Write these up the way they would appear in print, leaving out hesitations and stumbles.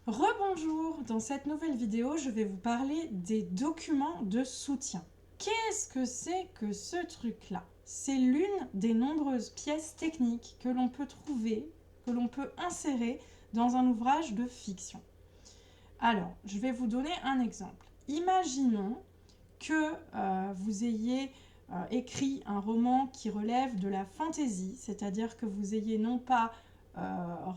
Rebonjour, dans cette nouvelle vidéo, je vais vous parler des documents de soutien. Qu'est-ce que c'est que ce truc-là? C'est l'une des nombreuses pièces techniques que l'on peut trouver, que l'on peut insérer dans un ouvrage de fiction. Alors, je vais vous donner un exemple. Imaginons que vous ayez écrit un roman qui relève de la fantaisie, c'est-à-dire que vous ayez non pas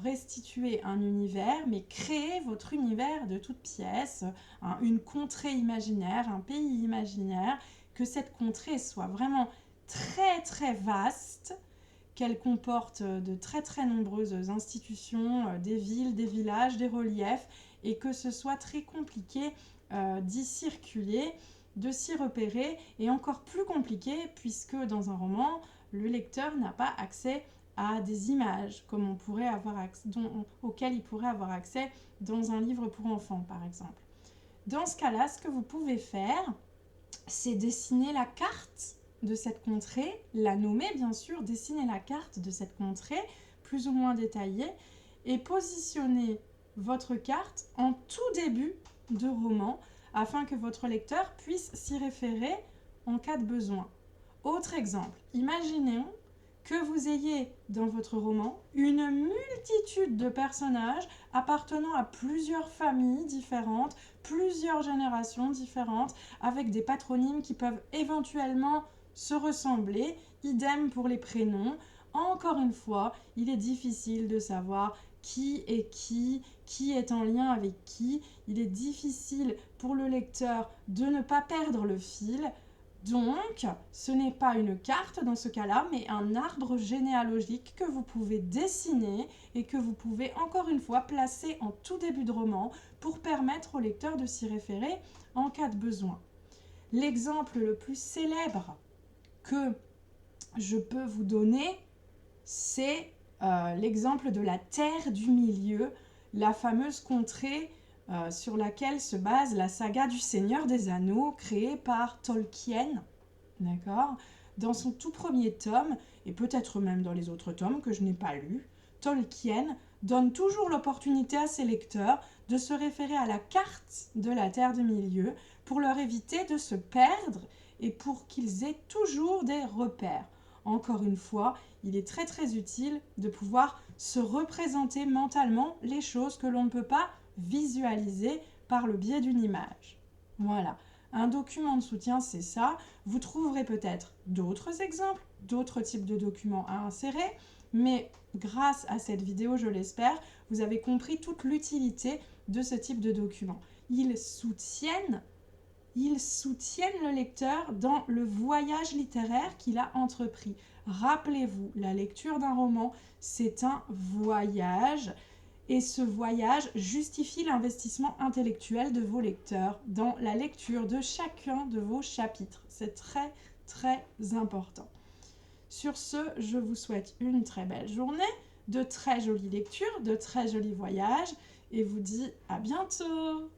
restituer un univers, mais créer votre univers de toutes pièces, une contrée imaginaire, un pays imaginaire, que cette contrée soit vraiment très très vaste, qu'elle comporte de très très nombreuses institutions, des villes, des villages, des reliefs, et que ce soit très compliqué d'y circuler, de s'y repérer, et encore plus compliqué puisque dans un roman, le lecteur n'a pas accès à des images comme on pourrait avoir auxquelles il pourrait avoir accès dans un livre pour enfants par exemple. Dans ce cas-là, ce que vous pouvez faire, c'est dessiner la carte de cette contrée, la nommer bien sûr, dessiner la carte de cette contrée plus ou moins détaillée et positionner votre carte en tout début de roman afin que votre lecteur puisse s'y référer en cas de besoin. Autre exemple, imaginons que vous ayez dans votre roman une multitude de personnages appartenant à plusieurs familles différentes, plusieurs générations différentes, avec des patronymes qui peuvent éventuellement se ressembler, idem pour les prénoms. Encore une fois, il est difficile de savoir qui est en lien avec qui. Il est difficile pour le lecteur de ne pas perdre le fil. Donc, ce n'est pas une carte dans ce cas-là, mais un arbre généalogique que vous pouvez dessiner et que vous pouvez encore une fois placer en tout début de roman pour permettre au lecteur de s'y référer en cas de besoin. L'exemple le plus célèbre que je peux vous donner, c'est l'exemple de la Terre du Milieu, la fameuse contrée sur laquelle se base la saga du Seigneur des Anneaux créée par Tolkien, d'accord. Dans son tout premier tome, et peut-être même dans les autres tomes que je n'ai pas lus, Tolkien donne toujours l'opportunité à ses lecteurs de se référer à la carte de la Terre du Milieu pour leur éviter de se perdre et pour qu'ils aient toujours des repères. Encore une fois, il est très très utile de pouvoir se représenter mentalement les choses que l'on ne peut pas visualiser par le biais d'une image. Voilà, un document de soutien, c'est ça. Vous trouverez peut-être d'autres exemples, d'autres types de documents à insérer, mais grâce à cette vidéo, je l'espère, vous avez compris toute l'utilité de ce type de document. Ils soutiennent le lecteur dans le voyage littéraire qu'il a entrepris. Rappelez-vous, la lecture d'un roman, c'est un voyage. Et ce voyage justifie l'investissement intellectuel de vos lecteurs dans la lecture de chacun de vos chapitres. C'est très, très important. Sur ce, je vous souhaite une très belle journée, de très jolies lectures, de très jolis voyages, et vous dis à bientôt!